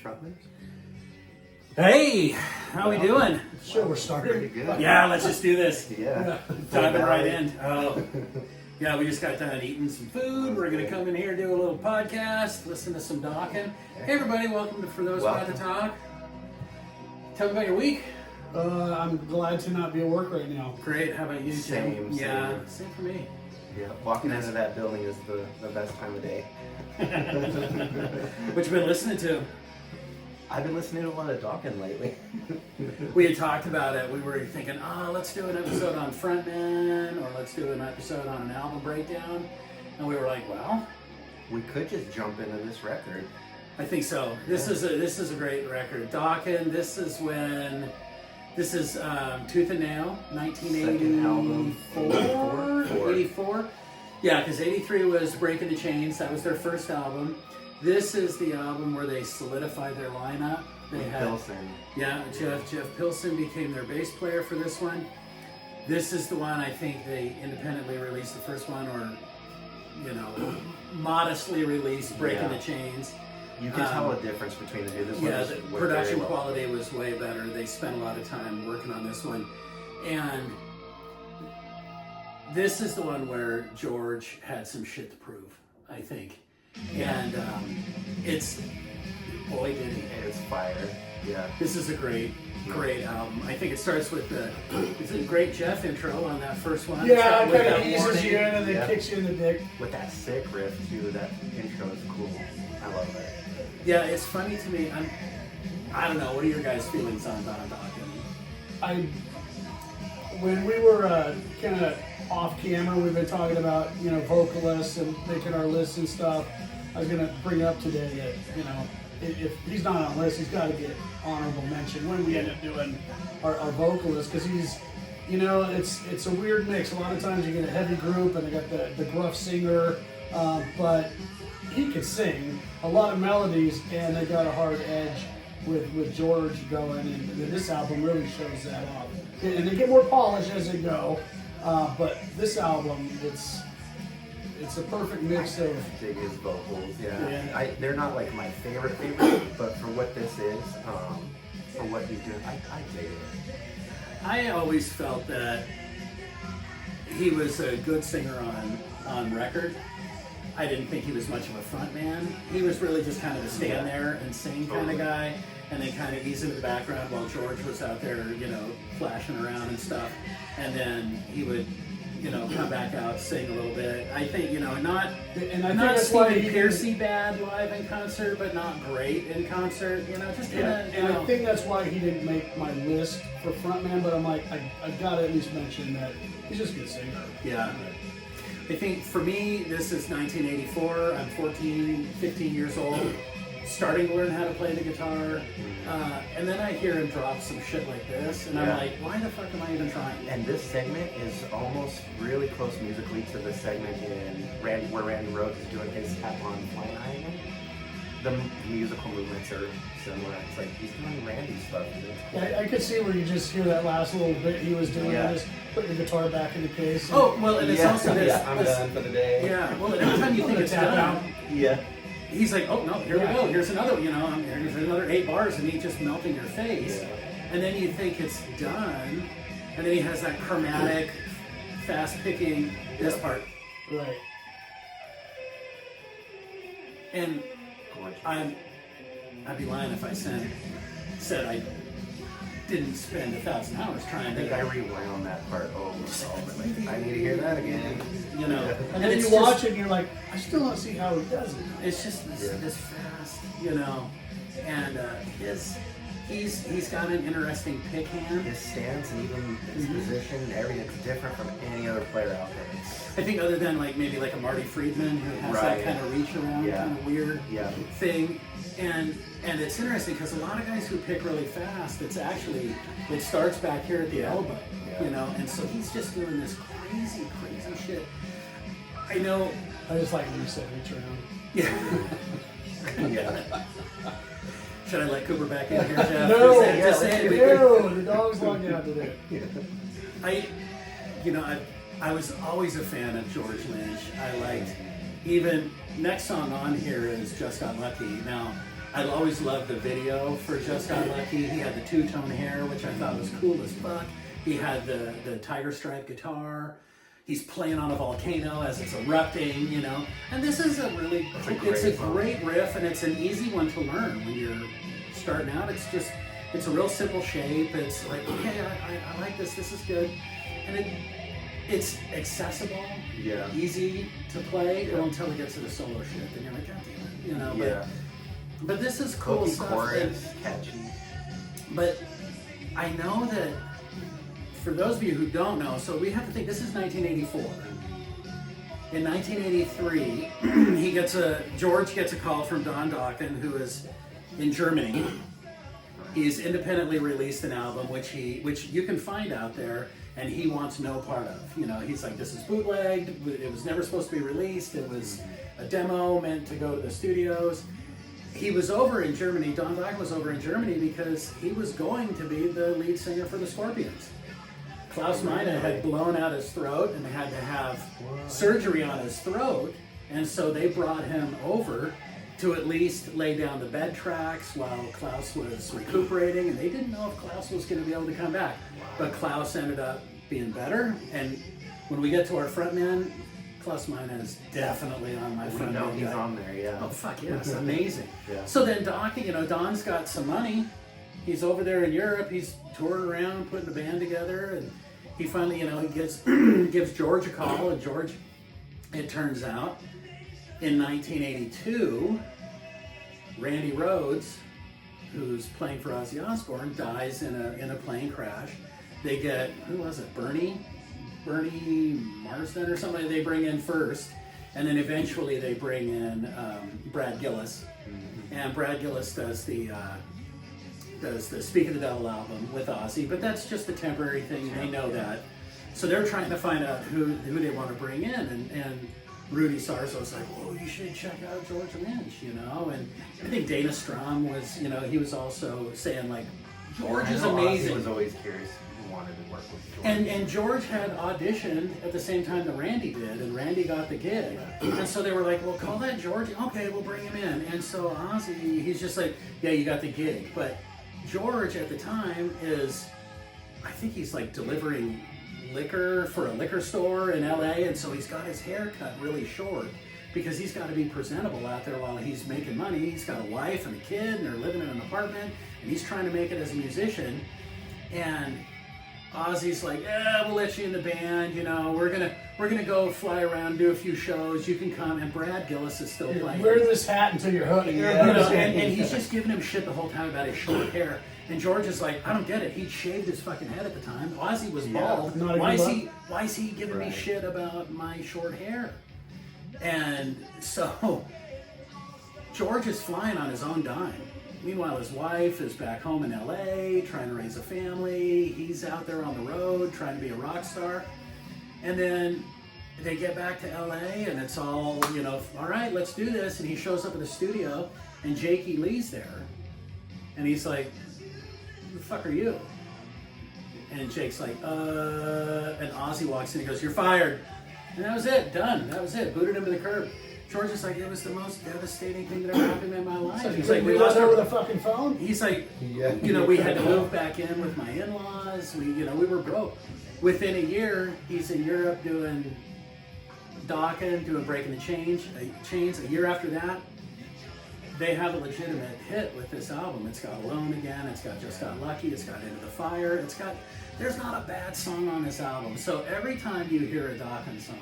frontman. Hey, how we doing? Sure, we're starting. Pretty good. Yeah, let's just do this. Yeah. Diving right in. Oh, yeah, we just got done eating some food. We're gonna come in here, do a little podcast, listen to some Dokken. Hey, everybody, welcome to For Those About to Talk. Tell me about your week. I'm glad to not be at work right now. Great. How about you, Jim? Same. Yeah, same for me. Yeah. Walking into that building is the best time of day. What you been listening to? I've been listening to a lot of Dokken lately. We had talked about it. We were thinking, let's do an episode on frontman, or let's do an episode on an album breakdown. And we were like, well, We could just jump into this record. I think so. This is a great record. Dokken. This is Tooth and Nail, Second album, 1984. 84. Yeah, because 83 was Breaking the Chains. That was their first album. This is the album where they solidified their lineup. They had Pilsen. Yeah, Jeff Pilsen became their bass player for this one. This is the one I think they independently released the first one, or modestly released Breaking the Chains. You can tell a difference between the two. This Yeah, one the just worked production very well. quality was way better. They spent a lot of time working on this one. And this is the one where George had some shit to prove, I think. And it's, boy, did he. It's fire. Yeah. This is a great album. I think it starts with it's a great Jeff intro on that first one. Yeah, it With kind of that eases warning. you in and then kicks you in the dick. With that sick riff too. That intro is cool. I love that. Yeah, it's funny to me. I don't know. What are your guys' feelings on Dokken? When we were kind of off camera, we've been talking about vocalists and making our lists and stuff. I was gonna bring up today that if he's not on the list, he's got to get honorable mention when we end up doing our vocalist, because he's it's a weird mix. A lot of times you get a heavy group and they got the gruff singer, but he could sing a lot of melodies, and they got a hard edge with George going, and this album really shows that off. And they get more polished as they go, but this album, it's a perfect mix of. Dig his vocals, Yeah. They're not like my favorite, but for what this is, for what he's doing, I dig it. I always felt that he was a good singer on record. I didn't think he was much of a front man. He was really just kind of a stand there and sing kind of guy, and then kind of ease into the background while George was out there, flashing around and stuff. And then he would, come back out, sing a little bit. I think, not Stephen Piercy bad live in concert, but not great in concert. Just I think that's why he didn't make my list for frontman. But I'm like, I gotta at least mention that he's just a good singer. Yeah. I think for me, this is 1984. I'm 15 years old, starting to learn how to play the guitar. And then I hear him drop some shit like this, and I'm like, why the fuck am I even trying? And this segment is almost really close musically to the segment where Randy Rhoads is doing his Tap on Flying High again. The musical movements are similar. It's like he's doing Randy stuff. Yeah, I could see where you just hear that last little bit he was doing. Yeah. Just put your guitar back in the case. Oh, well, and it's also this. I'm done for the day. Yeah, well, and every time you think it's Tap done, out. Yeah. he's like, oh no, here we go. Here's another, here's another 8 bars, and he just melting your face. Yeah. And then you think it's done, and then he has that chromatic, fast picking this part. Right. And I'd be lying if I said I didn't spend 1,000 hours trying I think I to. rewound that part over and over. Like, I need to hear that again. And then you watch it and you're like, I still don't see how he does it. It's just this fast, and he's got an interesting pick hand. His stance and even his position and everything's different from any other player out there. I think other than maybe a Marty Friedman who has that kind of reach around kind of weird thing. And it's interesting because a lot of guys who pick really fast, it starts back here at the elbow, and so he's just doing this crazy shit. I know. I just like when you said reach around. Yeah. Should I let Cooper back in here, Jeff? No, the dog's locked out today. I was always a fan of George Lynch. I liked, even next song on here is Just Got Lucky. Now, I always loved the video for Just Got Lucky. He had the two-tone hair, which I thought was cool as fuck. He had the tiger stripe guitar. He's playing on a volcano as it's erupting, you know. And this is a really, it's a great riff, and it's an easy one to learn when you're starting out. It's a real simple shape. It's like, okay, I like this. This is good, and it's accessible, easy to play until it gets to the solo shit, and you're like, God damn it, you know. But this is cool stuff. Chorus, catchy. But I know that for those of you who don't know, so we have to think this is 1984. In 1983, George gets a call from Don Dokken, who is in Germany. He's independently released an album which you can find out there, and he wants no part of. You know, he's like, this is bootlegged. It was never supposed to be released. It was a demo meant to go to the studios. He was over in Germany. Don Dokken was over in Germany because he was going to be the lead singer for the Scorpions. Klaus Meine had blown out his throat and had to have surgery on his throat, and so they brought him over to at least lay down the bed tracks while Klaus was recuperating, and they didn't know if Klaus was going to be able to come back. But Klaus ended up being better, and when we get to our frontman, Klaus Meine is definitely on my front. No, he's on there, yeah. Oh fuck yeah, it's amazing. Yeah. So then Don's got some money. He's over there in Europe. He's touring around, putting a band together, and he finally, he gives George a call, and George, it turns out, in 1982, Randy Rhoads, who's playing for Ozzy Osbourne, dies in a plane crash. They get, who was it, Bernie Marsden or somebody they bring in first, and then eventually they bring in Brad Gillis, and Brad Gillis does the Speak of the Devil album with Ozzy, but that's just a temporary thing. They know that, so they're trying to find out who they want to bring in, and Rudy Sarzo's like, "Oh, you should check out George Lynch," and I think Dana Strum was, he was also saying like, George is amazing. Ozzy was always curious. Wanted to work with George. And George had auditioned at the same time that Randy did, and Randy got the gig. And so they were like, well, call that George. Okay, we'll bring him in. And so Ozzy, he's just like, yeah, you got the gig. But George at the time I think he's like delivering liquor for a liquor store in LA, and so he's got his hair cut really short because he's got to be presentable out there while he's making money. He's got a wife and a kid, and they're living in an apartment, and he's trying to make it as a musician. And Ozzy's like, yeah, we'll let you in the band, we're gonna go fly around, do a few shows, you can come, and Brad Gillis is still playing. Wear this hat until you're hooked. And he's just giving him shit the whole time about his short hair. And George is like, I don't get it. He'd shaved his fucking head at the time. Ozzy was bald. Why is he giving me shit about my short hair? And so George is flying on his own dime. Meanwhile, his wife is back home in LA, trying to raise a family. He's out there on the road, trying to be a rock star. And then they get back to LA, and it's all, all right, let's do this. And he shows up at the studio, and Jakey Lee's there. And he's like, who the fuck are you? And Jake's like, and Ozzy walks in and goes, you're fired. And that was it, done. That was it, booted him to the curb. George is like, it was the most devastating thing that ever happened in my life. He's like, we lost over the fucking phone. He's like, we had to move back in with my in-laws. We were broke. Within a year, he's in Europe doing Dokken, doing Breaking the Chains. A year after that, they have a legitimate hit with this album. It's got Alone Again. It's got Just Got Lucky. It's got Into the Fire. There's not a bad song on this album. So every time you hear a Dokken song,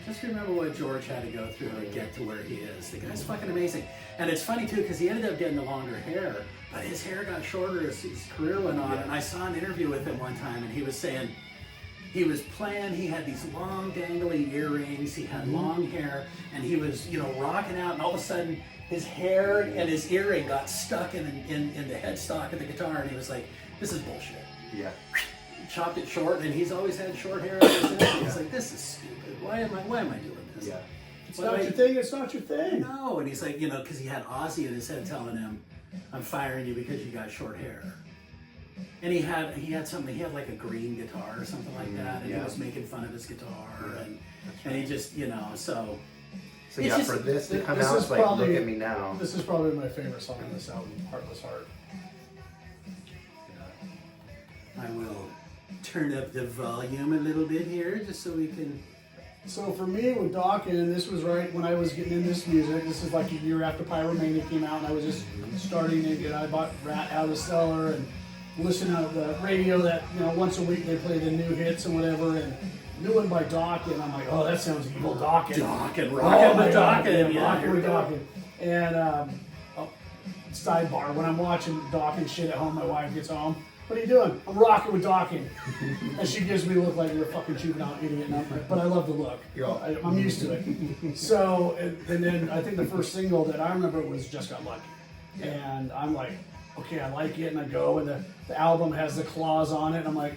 just remember what George had to go through to get to where he is. The guy's fucking amazing. And it's funny too, because he ended up getting the longer hair, but his hair got shorter as his career went on. And I saw an interview with him one time, and he was saying he was playing, he had these long dangly earrings, he had long hair, and he was, rocking out, and all of a sudden his hair and his earring got stuck in the headstock of the guitar, and he was like, this is bullshit. Yeah. Chopped it short, and he's always had short hair ever since. He's like, this is stupid. Why am I doing this? Yeah. It's not your thing, it's not your thing. No, and he's like, because he had Ozzy in his head telling him, I'm firing you because you got short hair. And he had like a green guitar or something like that, and he was making fun of his guitar, and he just, so So It's yeah, just- for this to come this out, is it's like, probably- look at me now. This is probably my favorite song on this album, Heartless Heart. I will turn up the volume a little bit here just so we can. So for me with Dokken, this was right when I was getting into this music. This is like a year after Pyromania came out, and I was just starting to get. I bought Rat out of the cellar and listened to the radio. That once a week they play the new hits and whatever. And new one by Dokken. I'm like, oh, that sounds evil, Dokken. Dokken, Oh rockin' my with God, Dokken, yeah, rockin' with yeah. Dokken. And sidebar, when I'm watching Dokken shit at home, my wife gets home. What are you doing? I'm rocking with Dokken. And she gives me a look like you're a fucking juvenile idiot. And I'm like, but I love the look. I'm used to it. So, and then I think the first single that I remember was Just Got Lucky. And I'm like, okay, I like it. And I go, and the album has the claws on it. And I'm like,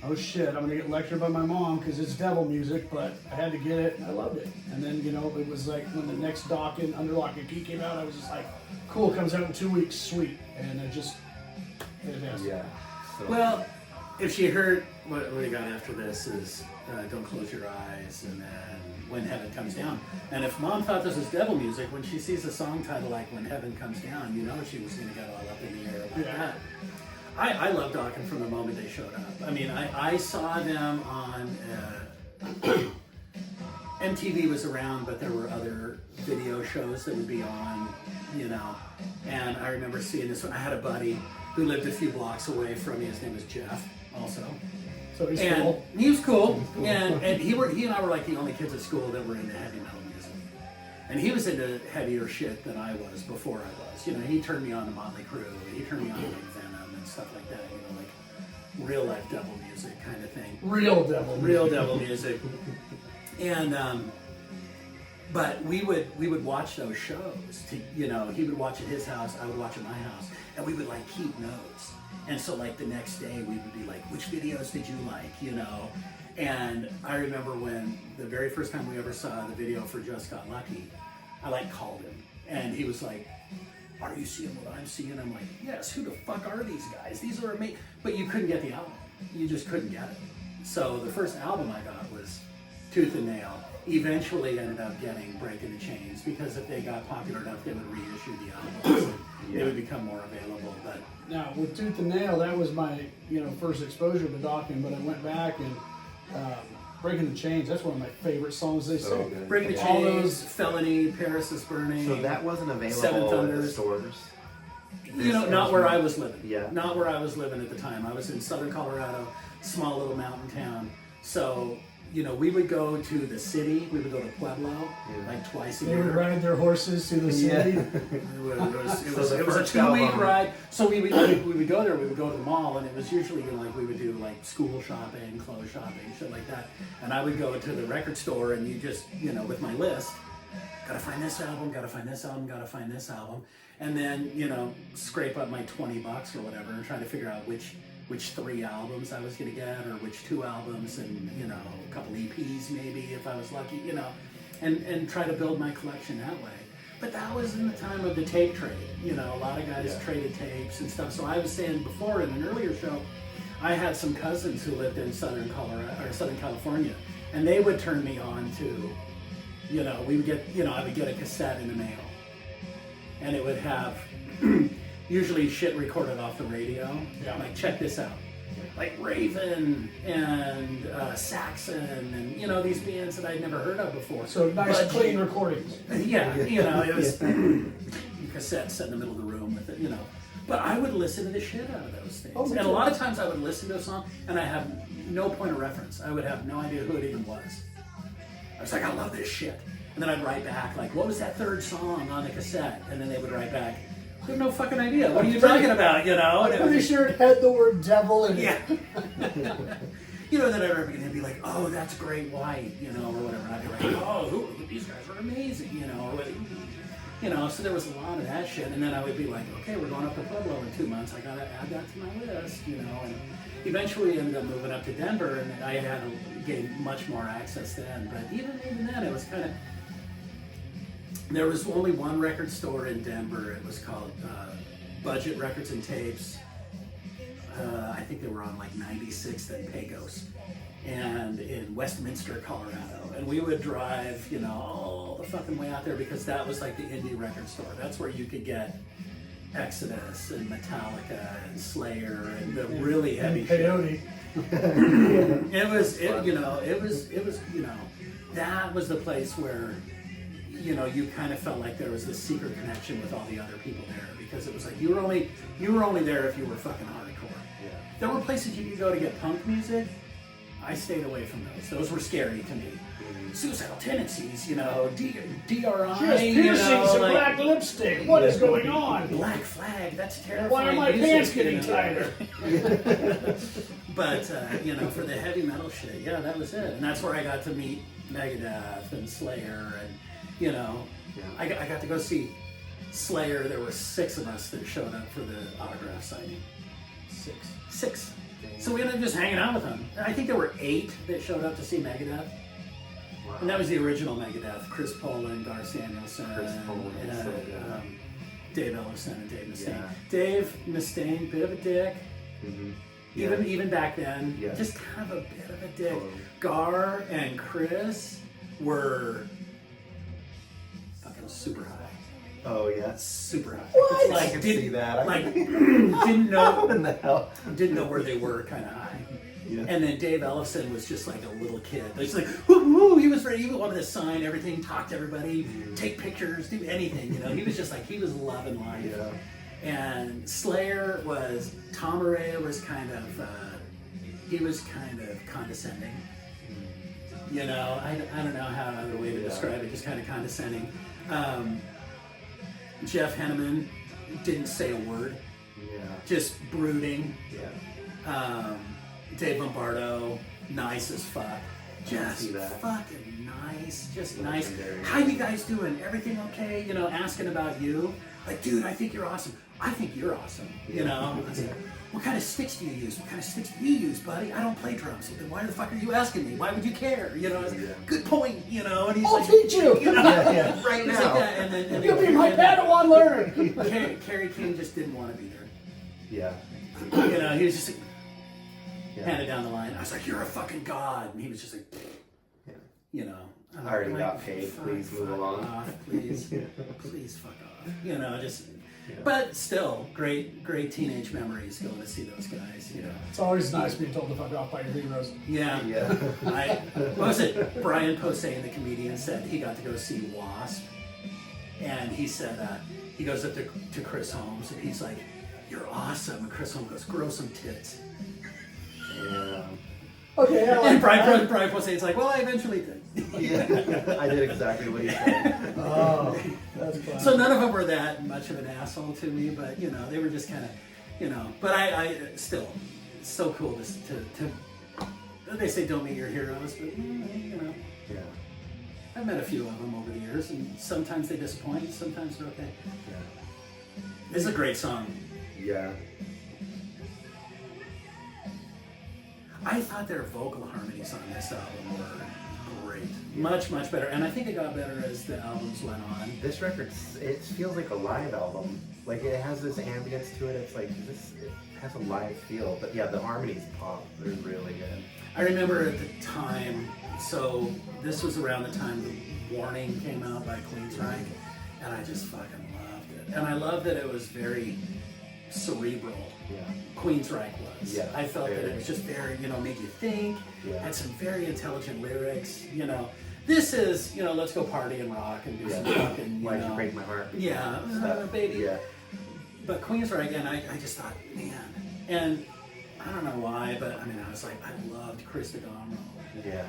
oh shit, I'm gonna get lectured by my mom because it's devil music, but I had to get it and I loved it. And then, it was like when the next Dokken, Under Lock and Key came out, I was just like, cool, comes out in 2 weeks, sweet. And it just, fantastic. Yeah. So, Well, if she heard what we got after this is Don't Close Your Eyes and then When Heaven Comes Down. And if Mom thought this was devil music, when she sees a song title like When Heaven Comes Down, she was going to get all up in the air about that. I love Dokken from the moment they showed up. I mean, I saw them on MTV was around, but there were other video shows that would be on, And I remember seeing this one. I had a buddy who lived a few blocks away from me. His name was Jeff, also. So he's And cool. he was cool. And he and I were like the only kids at school that were into heavy metal music. And he was into heavier shit than I was before I was. He turned me on to Motley Crue. He turned me on to like Venom and stuff like that. Like real life devil music kind of thing. Real devil music. And but we would watch those shows. He would watch at his house, I would watch at my house, and we would like keep notes. And so like the next day we would be like, which videos did you like? And I remember when the very first time we ever saw the video for Just Got Lucky, I like called him, and he was like, are you seeing what I'm seeing? I'm like, yes, who the fuck are these guys? These are amazing. But you couldn't get the album. You just couldn't get it. So the first album I got was Tooth and Nail. Eventually ended up getting Breaking the Chains, because if they got popular enough, they would reissue the albums. And It would become more available. But Now, with Tooth and Nail, that was my first exposure to Dokken, but I went back and Breaking the Chains, that's one of my favorite songs they So sing. good. Breaking the All Chains, those- Felony, Paris is Burning. so that wasn't Seven available at the Thunders. stores? Not where I was living. Yeah. Not where I was living at the time. I was in southern Colorado, small little mountain town. So, we would go to the city. We would go to Pueblo like twice a They year. would ride their horses to the city. It was So the a first 2-week album- ride. So we would go there. We would go to the mall, and it was usually like we would do like school shopping, clothes shopping, shit like that. And I would go to the record store, and you just with my list, gotta find this album, gotta find this album, gotta find this album, and then scrape up my $20 or whatever, and try to figure out which 3 albums I was gonna get, or which 2 albums, and a couple EPs maybe if I was lucky, and try to build my collection that way. But that was in the time of the tape trade. A lot of guys traded tapes and stuff. So I was saying before in an earlier show, I had some cousins who lived in Southern California, and they would turn me on to, we would get, I would get a cassette in the mail, and it would have usually shit recorded off the radio. Yeah. Like, check this out. Like Raven and Saxon and these bands that I'd never heard of before. So nice, But- clean recordings. Yeah, it was cassette set in the middle of the room with it, But I would listen to the shit out of those things. Oh, me And a too. lot of times I would listen to a song and I have no point of reference. I would have no idea who it even was. I was like, I love this shit. And then I'd write back, like, what was that third song on the cassette? And then they would write back, I have no fucking idea. What are you talking about? And I'm it was pretty sure it had the word devil in it. yeah. Then I remember they'd be like, oh, that's Great White, or whatever. And I'd be like, oh, these guys are amazing, or so there was a lot of that shit. And then I would be like, okay, we're going up to Pueblo in 2 months. I got to add that to my list, and eventually ended up moving up to Denver, and I had to gain much more access then. But even then, it was kind of, there was only one record store in Denver. It was called Budget Records and Tapes. I think they were on like 96th and Pecos. and in Westminster, Colorado. And we would drive, you know, all the fucking way out there because that was like the indie record store. That's where you could get Exodus and Metallica and Slayer and the really heavy shit. Peyote. It was, you know, that was the place where, you know, you kind of felt like there was this secret connection with all the other people there because it was like you were only there if you were fucking hardcore. Yeah. There were places you could go to get punk music. I stayed away from those. Those were scary to me. Suicidal tendencies, you know, DRI, She has you piercings know, and like, black lipstick. What is going on? Black Flag, that's terrifying. Why are my music, pants getting you know. tighter? But, you know, for the heavy metal shit, yeah, that was it. And that's where I got to meet Megadeth and Slayer. And, you know, I got to go see Slayer. There were 6 of us that showed up for the autograph signing. 6. So we ended up just hanging out with them. I think there were 8 that showed up to see Megadeth. Wow. And that was the original Megadeth. Chris Poland, Gar Samuelson, Poland, so good. Dave Ellison, and Dave Mustaine. Yeah. Dave Mustaine, bit of a dick. Mm-hmm. Even back then, Yeah. just kind of a bit of a dick. Totally. Gar and Chris were fucking super high. Oh yeah. Super high. What? Like, I can see that. Like, didn't know What in the hell? didn't know where they were, kind of high. Yeah. And then Dave Ellison was just like a little kid. He's like, woo, he was ready. He wanted to sign everything, talk to everybody, take pictures, do anything. You know, he was just like, he was loving life. Yeah. And Slayer was, Tom Araya was kind of, he was kind of condescending. You know, I don't know how another way to describe it, just kind of condescending. Jeff Henneman didn't say a word, Yeah. just brooding. Yeah. Dave Lombardo, nice as fuck. Just see that. fucking nice, just nice. Legendary. How you guys doing? Everything okay? You know, asking about you. Like, dude, I think you're awesome. I think you're awesome. You know? I was like, what kind of sticks do you use? What kind of sticks do you use, buddy? I don't play drums. Then why the fuck are you asking me? Why would you care? You know, I was like, Yeah. good point, you know? And he's I'll like, teach you. know? Yeah. Right He's now. like that. And then You'll be my Padawan learner. Kerry King just didn't want to be there. Yeah. You know, he was just like, Yeah. handed down the line. I was like, you're a fucking god. And he was just like, Yeah. you know. I already got paid. Please move along. Off, please, please fuck off. You know, just. Yeah. But still, great teenage memories going to see those guys. You know. It's always nice being told to fuck off by your heroes. Yeah. Yeah. What was it? Brian Posehn, the comedian, said he got to go see Wasp, and he said he goes up to Chris Holmes and he's like, "You're awesome." And Chris Holmes goes, "Grow some tits." Yeah. Okay, I And like that. Brian Posehn's like, "Well, I eventually did." Yeah. I did exactly what he said. Oh, that's fun. So none of them were that much of an asshole to me, but you know, they were just kind of, you know. But I still, it's so cool to they say don't meet your heroes, but you know, Yeah. I've met a few of them over the years, and sometimes they disappoint, sometimes they're okay. Yeah. This is a great song. Yeah. I thought their vocal harmonies on this album were great, much better, and I think it got better as the albums went on. This record, it feels like a live album. Like it has this ambience to it. It's like it has a live feel. But yeah, the harmonies pop. They're really good. I remember at the time, so this was around the time the Warning came out by Queensryche, and I just fucking loved it. And I loved that it was very cerebral. Yeah. Queensryche was. Yeah, I felt that very. it was just very, you know, made you think, Yeah. had some very intelligent lyrics, you know. This is, you know, let's go party and rock and do some Yeah. fucking, you Why'd know. you break my heart? Yeah, Stuff. baby. Yeah. But Queensryche, again, I just thought, man, and I don't know why, but I mean, I was like, I loved Chris DeGomro. Yeah.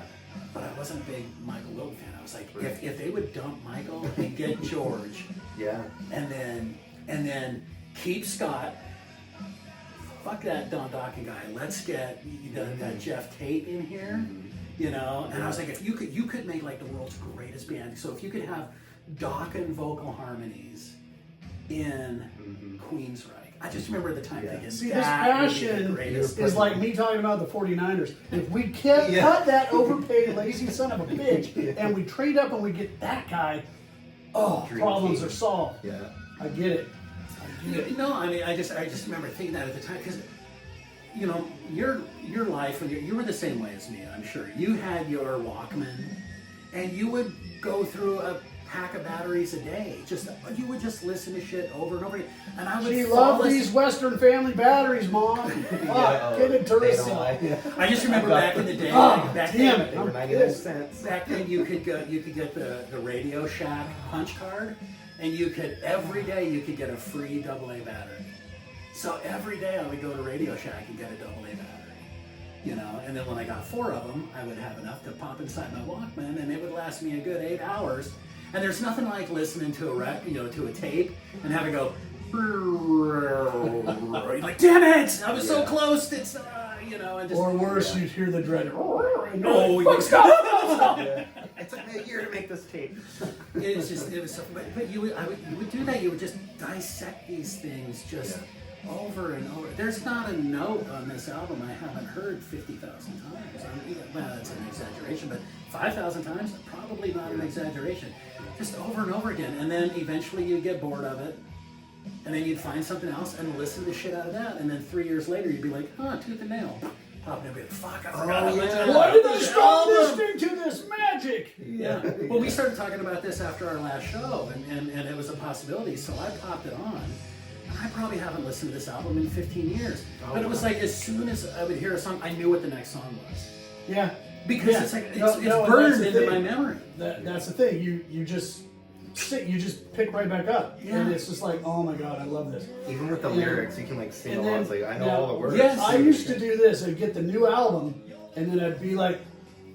But I wasn't a big Michael Wilton fan. I was like, Right. if they would dump Michael and get George, Yeah. and then keep Scott, fuck that Don Dokken guy. Let's get that Jeff Tate in here, you know. And I was like, if you could make like the world's greatest band. So if you could have Dokken vocal harmonies in Queensryche. I just remember at the time thinking, See, this that would be the passion greatest. is like me talking about the 49ers. If we cut that overpaid, lazy son of a bitch, and we trade up and we get that guy, Dream problems team. are solved. Yeah. I get it. No, I mean, I just remember thinking that at the time because, you know, your life, when you were the same way as me, I'm sure. You had your Walkman, and you would go through a pack of batteries a day. You would just listen to shit over and over again. And I would She loved these Western Family batteries, Mom. Get it to herself. I just remember back in the day. Back damn then, it. They were 99 cents. Back then, you could get the Radio Shack punch card, and every day you could get a free AA battery. So every day I would go to Radio Shack and get a AA battery, you know. And then when I got 4 of them, I would have enough to pop inside my Walkman, and it would last me a good 8 hours. And there's nothing like listening to to a tape and having to go. You're like, damn it! I was so close. It's and just, Or worse, you'd hear the dreaded. It took me a year to make this tape. It was so. But you would do that. You would just dissect these things over and over. There's not a note on this album I haven't heard 50,000 times. Well, that's an exaggeration, but 5,000 times, probably not an exaggeration. Just over and over again, and then eventually you'd get bored of it, and then you'd find something else and listen to the shit out of that, and then 3 years later you'd be like, tooth and nail. Pop in and be like, fuck, I forgot Why did I stop listening to this magic? Yeah. Well, we started talking about this after our last show, and it was a possibility, so I popped it on. And I probably haven't listened to this album in 15 years. But it was like, as soon as I would hear a song, I knew what the next song was. Yeah. Because it's like, it's burned into my memory. That's the thing. You just pick right back up. Yeah. And it's just like, oh my God, I love this. Even with the lyrics, you can like sing And along. then- It's like, I know yeah. all the words. Yes. I used to do this. I'd get the new album, and then I'd be like,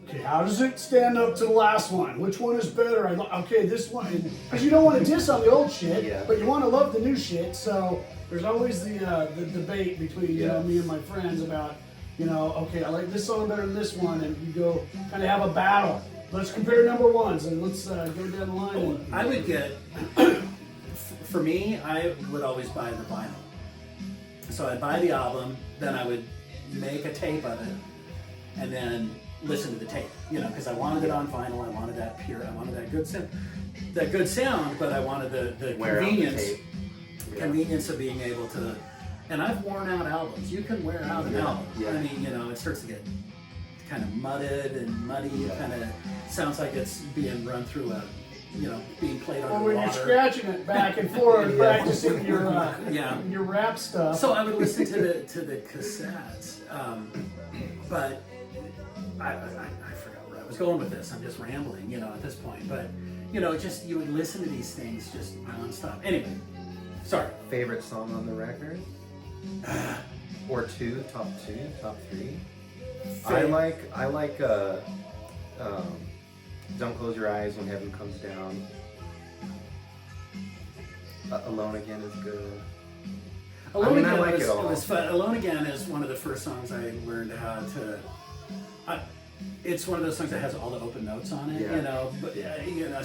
okay, how does it stand up to the last one? Which one is better? Okay, this one. Because you don't want to diss on the old shit, but you want to love the new shit. So there's always the debate between me and my friends about, okay, I like this song better than this one, and you go kind of have a battle. Let's compare number ones, and let's go down the line. I would get, for me, I would always buy the vinyl. So I'd buy the album, then I would make a tape of it, and then listen to the tape, because I wanted it on vinyl. I wanted that pure. I wanted that good sound, but I wanted the convenience of being able to. And I've worn out albums. You can wear out an album. Yeah. I mean, it starts to get kind of mudded and muddy. It kind of sounds like it's being run through being played on Or water. when you're scratching it back and forth, practicing your rap stuff. So I would listen to the cassettes, but I forgot where I was going with this. I'm just rambling, at this point. But just you would listen to these things just nonstop. Anyway, sorry. Favorite song on the record? Or top three. I like Don't Close Your Eyes When Heaven Comes Down. Alone Again is good. Alone Again I like was, it all. It was fun. Alone Again is one of the first songs I learned how to. It's one of those songs that has all the open notes on it, But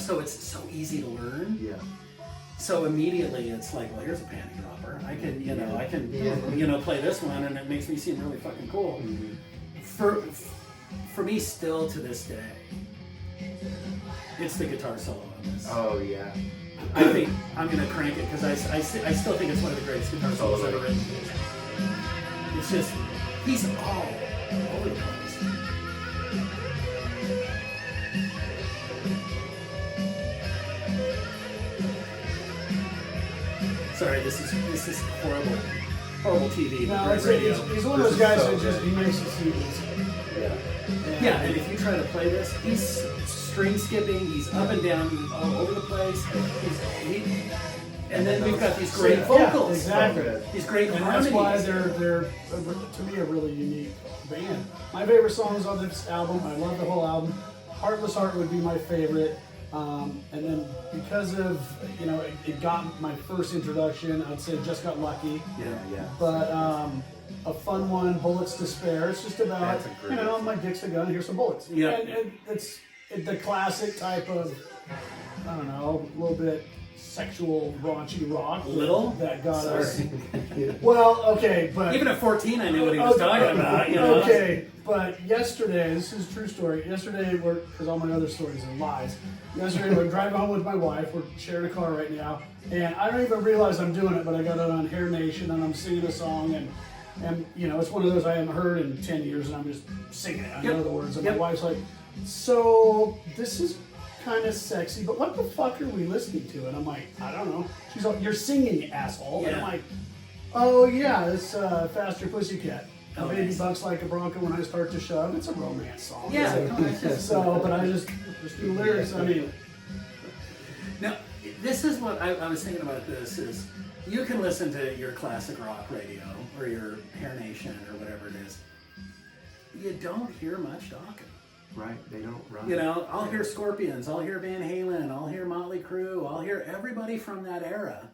so it's so easy to learn. Yeah. So immediately it's like, well, here's a panty dropper. I can play this one, and it makes me seem really fucking cool. Mm-hmm. For me, still to this day, it's the guitar solo on this. Oh yeah. I think I'm gonna crank it because I still think it's one of the greatest guitar solos ever written. It's just he's all over the place. Sorry, this is horrible TV. No, Great radio. he's one of those guys that he makes it seem easy. Yeah, and if you try to play this, he's string skipping, he's up and down, he's all over the place. And then we've got these great vocals. Yeah, exactly. These great And harmonies. that's why they're to me a really unique band. My favorite songs on this album, I love the whole album. Heartless Heart would be my favorite. And then because of, it got my first introduction, I'd say Just Got Lucky. Yeah. But a fun one, Bullets to Spare. It's just about, my dick's a gun, here's some bullets. Yeah. And it's the classic type of, I don't know, a little bit sexual, raunchy rock. Little? That got us. Well, okay, but... Even at 14, I knew what he was talking about. Okay, but yesterday, this is a true story. Yesterday, because all my other stories are lies. Yesterday, we're driving home with my wife. We're sharing a car right now. And I don't even realize I'm doing it, but I got it on Hair Nation and I'm singing a song. And And it's one of those I haven't heard in 10 years, and I'm just singing it. I know the words, and my wife's like, "So this is kind of sexy, but what the fuck are we listening to?" And I'm like, "I don't know." She's like, "You're singing, asshole." And I'm like, "Oh yeah, it's Faster Pussycat. A baby bucks like a bronco when I start to shove." It's a romance song. Yeah. But I just do lyrics. I mean, now this is what I was thinking about. This is you can listen to your classic rock radio or your Hair Nation or whatever it is. You don't hear much Dokken. Right, they don't run. I'll hear Scorpions, I'll hear Van Halen, I'll hear Motley Crue, I'll hear everybody from that era.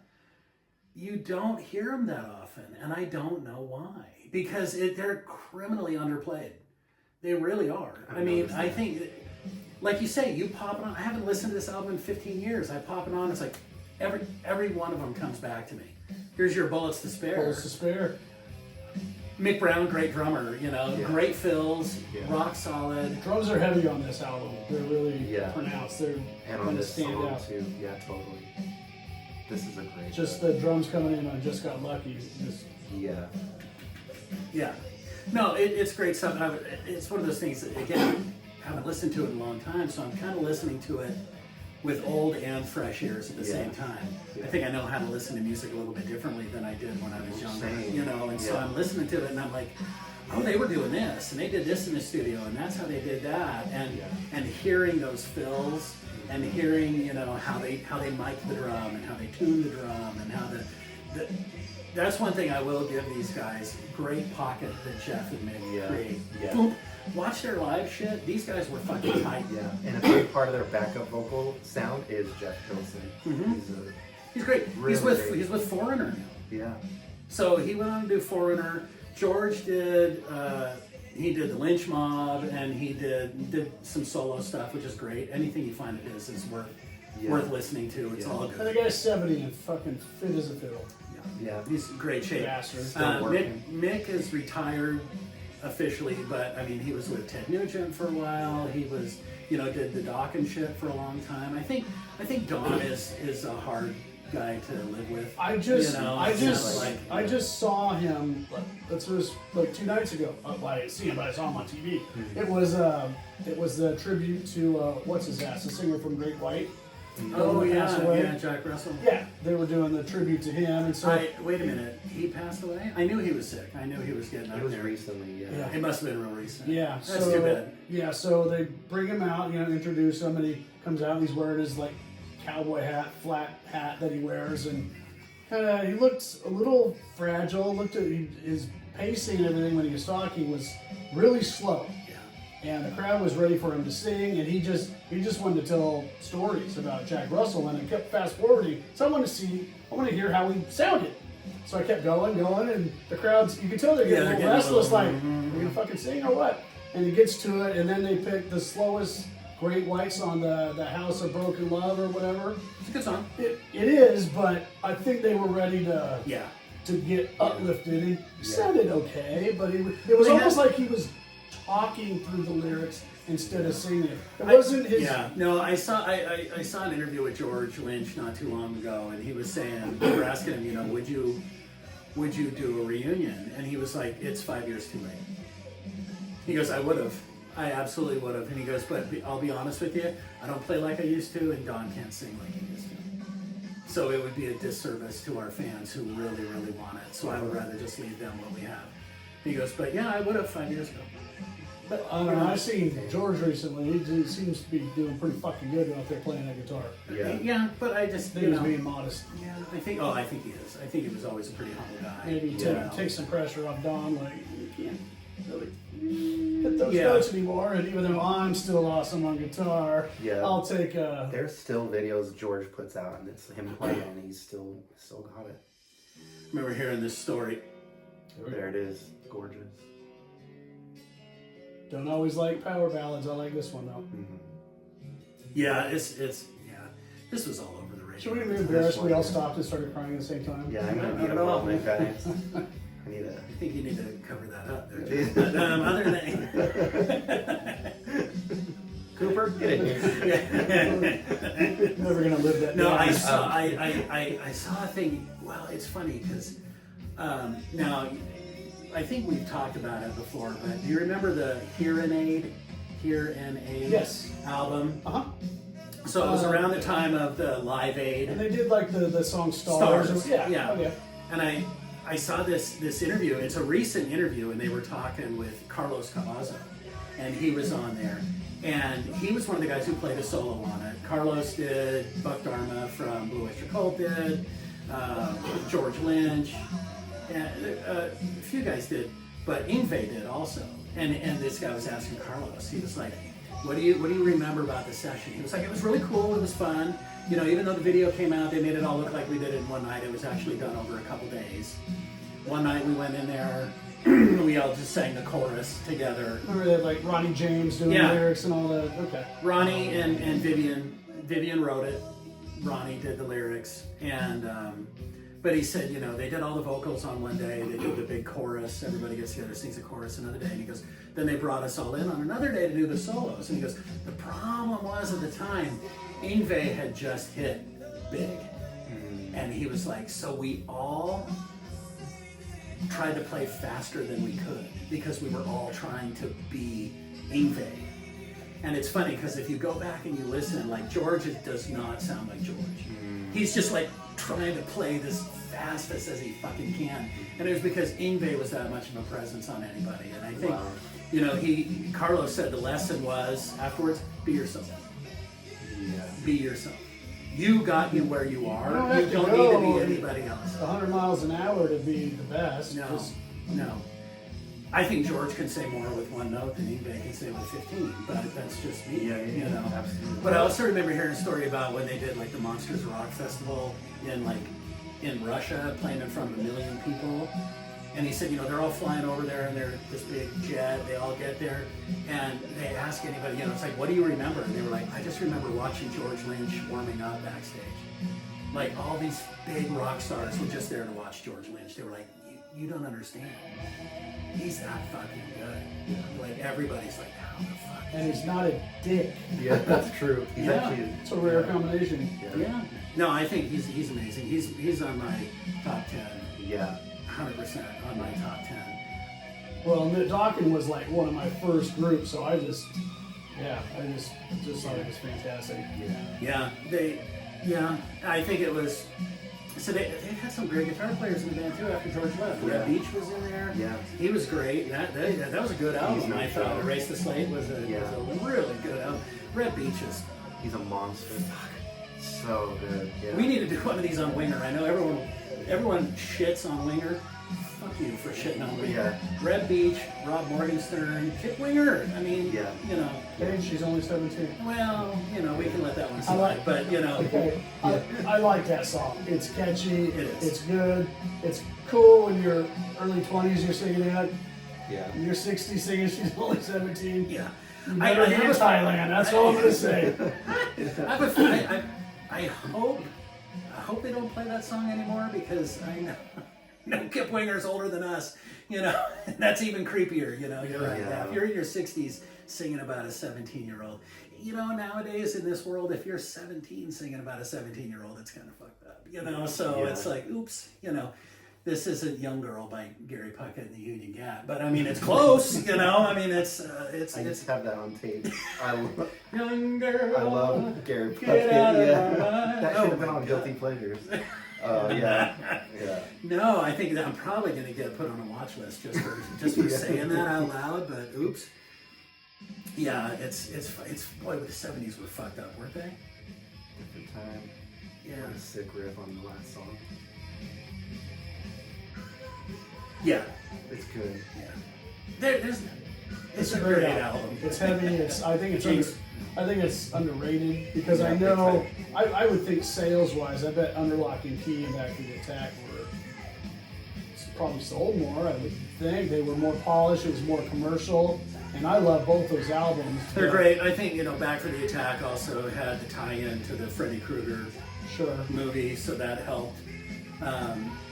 You don't hear them that often, and I don't know why. Because they're criminally underplayed. They really are. I mean, I think, like you say, you pop it on. I haven't listened to this album in 15 years. I pop it on, it's like every one of them comes back to me. Here's your Bullets to Spare. Bullets to Spare. Mick Brown, great drummer, great fills, rock solid. Drums are heavy on this album. They're really pronounced. They're going to stand song out too. Yeah, totally. This is a great. Just the drums coming in on Just Got Lucky. Yeah. No, it's great stuff. It's one of those things that, again, I haven't listened to it in a long time, so I'm kind of listening to it with old and fresh ears at the same time. I think I know how to listen to music a little bit differently than I did when I was younger, and so I'm listening to it and I'm like, oh, they were doing this and they did this in the studio and that's how they did that, and hearing those fills and hearing how they mic the drum and how they tune the drum and how that's one thing I will give these guys, great pocket that Jeff and Mick create. Boom. Watch their live shit. These guys were fucking tight. Yeah, and a big part of their backup vocal sound is Jeff Pilson. Mm-hmm. He's great. Really he's with Foreigner now. Yeah. So he went on to do Foreigner. George did he did the Lynch Mob, and he did some solo stuff, which is great. Anything you find of his is worth listening to. It's all good. And the guy's 70 and fucking fit as a fiddle. Yeah, he's in great shape. Mick is retired officially, but I mean, he was with Ted Nugent for a while. He was, did the Dokken shit for a long time. I think Don is a hard guy to live with. I just saw him. This was like 2 nights ago. I didn't see him, but I saw him on TV. Mm-hmm. It was the tribute to what's his ass, the singer from Great White. Oh yeah, Jack Russell. Yeah, they were doing the tribute to him, and so. Wait a minute, he passed away? I knew he was sick. I knew he was getting up there. It was recently. Yeah. It must have been real recent. Yeah, that's too bad. Yeah, so they bring him out, introduce him, and he comes out and he's wearing his like cowboy hat, flat hat that he wears, and he looked a little fragile. Looked at his pacing and everything when he was talking was really slow. And the crowd was ready for him to sing, and he just wanted to tell stories about Jack Russell, and I kept fast forwarding. So I want to hear how he sounded. So I kept going, and the crowds, you can tell they're getting a little restless, like, are you gonna fucking sing or what? And he gets to it, and then they pick the slowest Great White song, the House of Broken Love or whatever. It's a good song. It is, but I think they were ready to get uplifted. He sounded okay, but it was almost like he was talking through the lyrics instead of singing it. It wasn't his. Yeah, no, I saw an interview with George Lynch not too long ago, and he was saying, they were asking him, would you do a reunion? And he was like, it's 5 years too late. He goes, I would have. I absolutely would have. And he goes, but I'll be honest with you, I don't play like I used to, and Don can't sing like he used to. So it would be a disservice to our fans who really, really want it. So I would rather just leave them what we have. He goes, but yeah, I would have 5 years ago. But I don't know, I've seen George recently. He seems to be doing pretty fucking good out there playing that guitar. Yeah, but I just think he's being modest. Yeah, I think he is. I think he was always a pretty humble guy. Maybe take some pressure off Don, like you can't really hit those notes anymore. And even though I'm still awesome on guitar, I'll take. There's still videos George puts out, and it's him playing, and he's still got it. I remember hearing this story. There it is, gorgeous. Don't always like power ballads. I like this one though. Mm-hmm. Yeah, it's this was all over the radio. Should we be embarrassed? We all stopped and started crying at the same time. Yeah, I'm gonna need a moment, guys. I think you need to cover that up there. But, other than Cooper, get in here. Never gonna live that. No, down. I saw a thing. Well, it's funny because now I think we've talked about it before, but do you remember the Hear and Aid Yes. album? Uh-huh. So it was around the time of the Live Aid. And they did like the song Stars. Yeah. Oh, yeah. And I saw this interview. It's a recent interview, and they were talking with Carlos Cavazo, and he was on there. And he was one of the guys who played a solo on it. Carlos did, Buck Dharma from Blue Oyster Cult did, George Lynch, and a few guys did, but Yngwie did also. And this guy was asking Carlos, he was like, what do you remember about the session? He was like, it was really cool, it was fun. You know, even though the video came out, they made it all look like we did it in one night. It was actually done over a couple days. One night we went in there, we all just sang the chorus together. Remember they had like Ronnie James doing lyrics and all that? Okay. Ronnie and Vivian wrote it. Ronnie did the lyrics, and but he said, you know, they did all the vocals on one day. They did the big chorus. Everybody gets together, sings a chorus another day. And he goes, then they brought us all in on another day to do the solos. And he goes, the problem was at the time, Yngwie had just hit big, and he was like, so we all tried to play faster than we could because we were all trying to be Yngwie. And it's funny because if you go back and you listen, like George does not sound like George. He's just like trying to play this fastest as he fucking can. And it was because Yngwie was that much of a presence on anybody. And I think, you know, Carlos said the lesson was afterwards, be yourself. Yeah. Be yourself. You got you where you are. You don't need to be anybody else. 100 miles an hour to be the best. No. I think George can say more with one note than Yngwie can say with 15, but that's just me. Yeah, you know. Absolutely. But I also remember hearing a story about when they did like the Monsters Rock Festival in Russia, playing in front of 1 million people. And he said, you know, they're all flying over there in their this big jet. They all get there, and they ask anybody, you know, it's like, what do you remember? And they were like, I just remember watching George Lynch warming up backstage. Like all these big rock stars were just there to watch George Lynch. They were like, you don't understand. He's that fucking good. Like everybody's like, how the fuck? And he's not a dick. Yeah, that's true. He's actually It's a rare combination. Yeah. No, I think he's amazing. He's on my top 10. Yeah. 100% on my top 10. Well, Dokken was like one of my first groups, so I just thought it was fantastic. Yeah. I think it was. So they had some great guitar players in the band too after George left. Red Beach was in there. Yeah. He was great. That was a good album. I thought Erase the Slate was a really good album. Red Beach he's a monster. So good. Yeah. We need to do one of these on Winger. I know everyone shits on Winger. Fuck you for shitting on Winger. Yeah. Red Beach, Rob Morgenstern, kick Winger. I mean, you know. Hey, she's only 17. Well, you know, we can let that one slide. But you know, okay, I like that song. It's catchy. It is. It's good. It's cool when you're early 20s. You're singing that. Yeah. When you're 60 singing. She's only 17. yeah. You better hit Thailand. That's all I'm gonna say. I hope they don't play that song anymore because I know Kip Winger's older than us, you know. That's even creepier, you know. You're right. Yeah. If you're in your 60s singing about a 17-year-old, you know, nowadays in this world, if you're 17 singing about a 17-year-old, it's kind of fucked up, you know. So it's like, oops, you know. This isn't Young Girl by Gary Puckett and the Union Gap, but I mean it's close, you know. I mean it's. I just have that on tape. Young Girl. I love Gary Puckett. Get out of Yeah, my mind. that should have been on Guilty Pleasures. Yeah. No, I think that I'm probably going to get put on a watch list just for saying that out loud. But oops. Yeah, it's boy, the 70s were fucked up, weren't they? Different time. Yeah. What a sick riff on the last song. Yeah. It's good. Yeah. It's a great album. It's heavy. I think it's underrated because I know I would think sales wise, I bet Underlock and Key and Back to the Attack were probably sold more. I would think they were more polished. It was more commercial, and I love both those albums. They're great. I think Back for the Attack also had the tie-in to the Freddy Krueger movie, so that helped.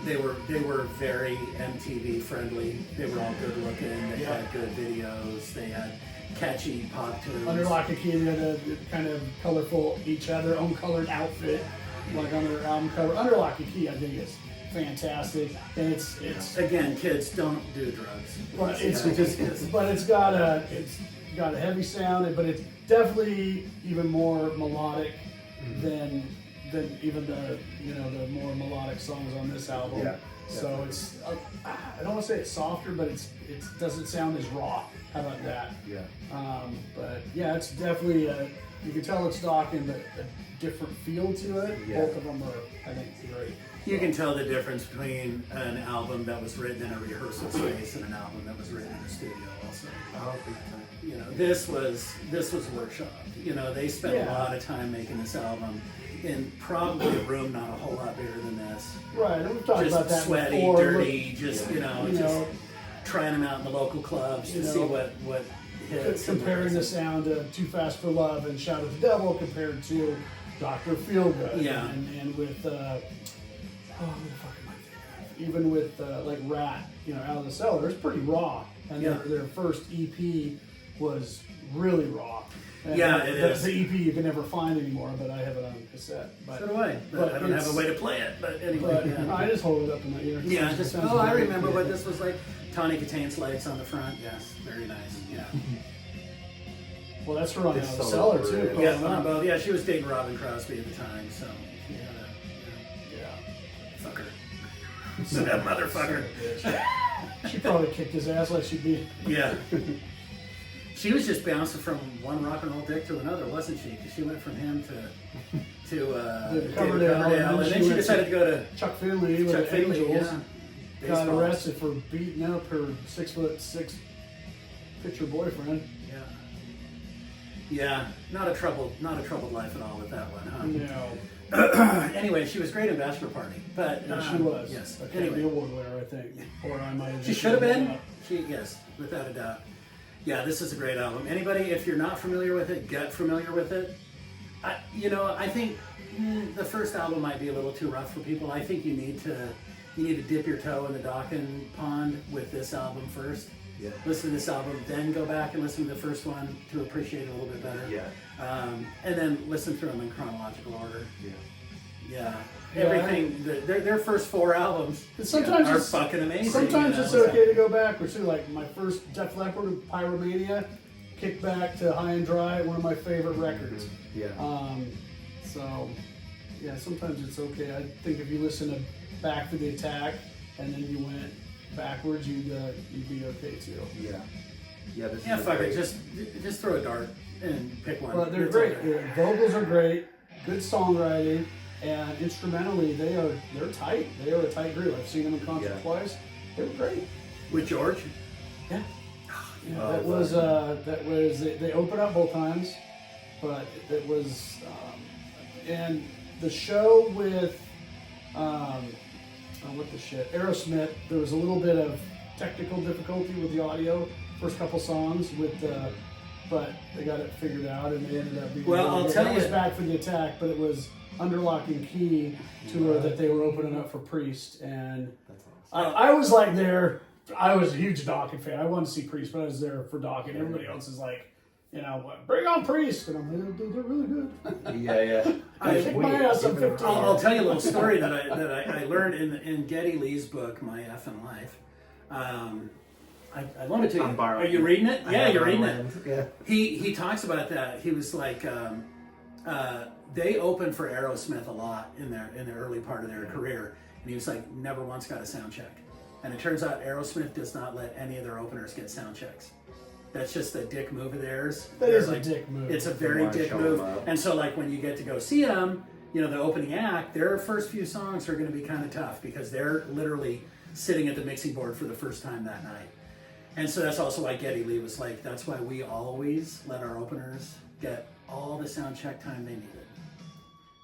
They were very MTV friendly. They were all good looking. They had good videos. They had catchy pop tunes. Underlock and Key had a kind of colorful, each had their own colored outfit, like on their album cover. Underlock and Key, I think, is fantastic, and it's Again, kids, don't do drugs. but it's got a heavy sound, but it's definitely even more melodic than even the more melodic songs on this album. Yeah. So it's I don't want to say it's softer, but it doesn't sound as raw. How about that? Yeah. But yeah, it's definitely you can tell it's Dokken, but a different feel to it. Yeah. Both of them are, I think, great. You can tell the difference between an album that was written in a rehearsal space and an album that was written in a studio. Also, Oh, big time. you know, this was workshop. You know, they spent a Yeah. lot of time making this album in probably a room not a whole lot bigger than this. Right, and we've talked Just about that sweaty, before. dirty, just You just know, trying them out in the local clubs to You know, see what hits. and comparing what the sound of Too Fast for Love and Shout at the Devil compared to Dr. Feelgood. Yeah. And with, who the fuck am I thinking of? Even with, like Rat, Out of the Cellar, it's pretty raw. And Yeah. their first EP was really raw. And Yeah, it is. The EP you can never find anymore, but I have it on cassette. But, So do I, but I don't have a way to play it. But anyway, but yeah. I just hold it up in my ear. Yeah, It just sounds I great. remember what this was like. Tawny Kitane's lights on the front. Yes, very nice. Yeah, Well, that's her on It's Out of the so Cellar, good. too. yeah, Calling on Out. both. Yeah, she was dating Robin Crosby at the time, so she had Yeah. a fucker. So that motherfucker. She probably kicked his ass like she'd be. Yeah. She was just bouncing from one rock and roll dick to another, wasn't she? 'Cause she went from him to David Coverdale, Coverdale, and then she went decided to go to Chuck Finley with Chuck the Finley. Angels. Yeah. Got Baseball. arrested for beating up her 6'6" pitcher boyfriend. Yeah. Yeah, not a troubled life at all with that one, huh? No, Anyway, she was great in Bachelor Party, but she was. Yes. Academy Anyway, Award winner, I think. Or I might have. she just should have made been. that up. Yes, without a doubt. Yeah, this is a great album. Anybody, if you're not familiar with it, get familiar with it. I think the first album might be a little too rough for people. I think you need to dip your toe in the Dokken pond with this album first. Yeah. Listen to this album, then go back and listen to the first one to appreciate it a little bit better. Yeah. And then listen through them in chronological order. Yeah. Yeah. Yeah. Everything, their first 4 albums Sometimes are it's- fucking amazing. Sometimes you it's know? okay to go backwards too. Like my first Def Leppard with Pyromania, kick back to High and Dry, one of my favorite records. Yeah. So yeah, sometimes it's okay. I think if you listen to Back to the Attack and then you went backwards, you'd be okay too. Yeah. Yeah. This Yeah, is a fuck great- it. Just throw a dart and pick one. But they're It's great. okay. The vocals are great, good songwriting, and instrumentally they're tight. They are a tight group. I've seen them in concert Yeah. twice. They were great. With George? Yeah. Yeah, Oh, that was they opened up both times, but it was and the show with what the shit Aerosmith. There was a little bit of technical difficulty with the audio first couple songs but they got it figured out and they ended up being Well, really I'll good. tell That was you- Back for the Attack, but it was Under Lock and Key tour that they were opening up for Priest, and That's awesome. I was like there. I was a huge Dokken fan. I wanted to see Priest, but I was there for Dokken. Everybody else is like, bring on Priest, and I'm like, they're really good. Yeah. I kicked my ass on 15. I'll tell you a little story that I learned in Geddy Lee's book, My Effin' Life. I wanted to. I'm borrowing. Are you reading it? I Yeah, have you're it on reading it. land. Yeah. He talks about that. He was like, they opened for Aerosmith a lot in the early part of their career, and he was like, never once got a sound check. And it turns out Aerosmith does not let any of their openers get sound checks. That's just a dick move of theirs. That They're is a like, dick move. It's a They very wanna dick show move. 'em up. And so, like, when you get to go see them, the opening act, their first few songs are going to be kind of tough because they're literally sitting at the mixing board for the first time that night. And so that's also why Geddy Lee was like, that's why we always let our openers get all the sound check time they needed.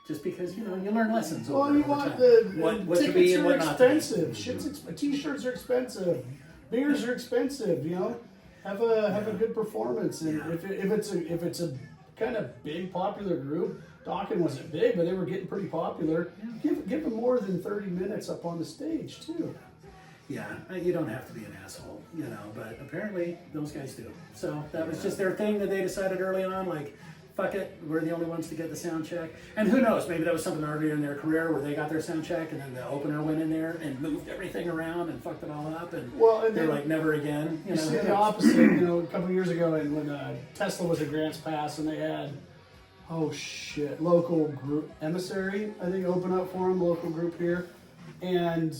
Just because, you learn lessons Well, over you over want time. What to tickets be and are what not to be. expensive. T-shirts are expensive. Beers are expensive. Have a good performance. And Yeah. if it's a kind of big popular group, Dokken wasn't big, but they were getting pretty popular. Give them more than 30 minutes up on the stage too. Yeah, you don't have to be an asshole, but apparently those guys do. So that was just their thing that they decided early on, like, fuck it, we're the only ones to get the sound check. And who knows, maybe that was something earlier in their career where they got their sound check and then the opener went in there and moved everything around and fucked it all up. And they're then, like, never again. You see the opposite, a couple of years ago when Tesla was at Grants Pass and they had, local group, Emissary, I think, open up for them, local group here. And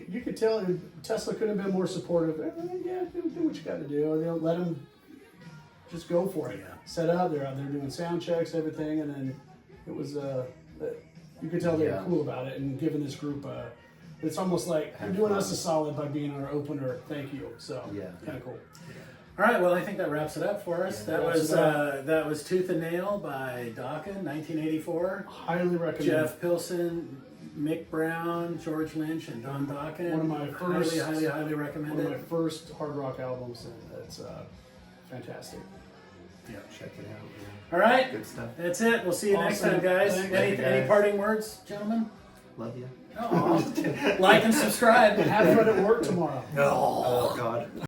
you could tell Tesla could have been more supportive. Yeah, do what you got to do. They'll let them just go for it. Yeah. Set up, they're out there doing sound checks, everything, and then it was you could tell they were cool about it and giving this group it's almost like you're doing us a solid by being our opener. Thank you. So kind of cool. All right, well, I think that wraps it up for us. Yeah, that was Tooth and Nail by Dokken, 1984. Highly recommend. Jeff Pilson, Mick Brown, George Lynch, and Don Dokken. One of my first, highly recommended. One of my first hard rock albums, and it's fantastic. Yeah, Check it out. Yeah. all right, Good stuff. that's it. We'll see you next Awesome. time, guys. Thanks. Any parting words, gentlemen? Love you. Oh, like and subscribe. Have fun at work tomorrow. Oh God.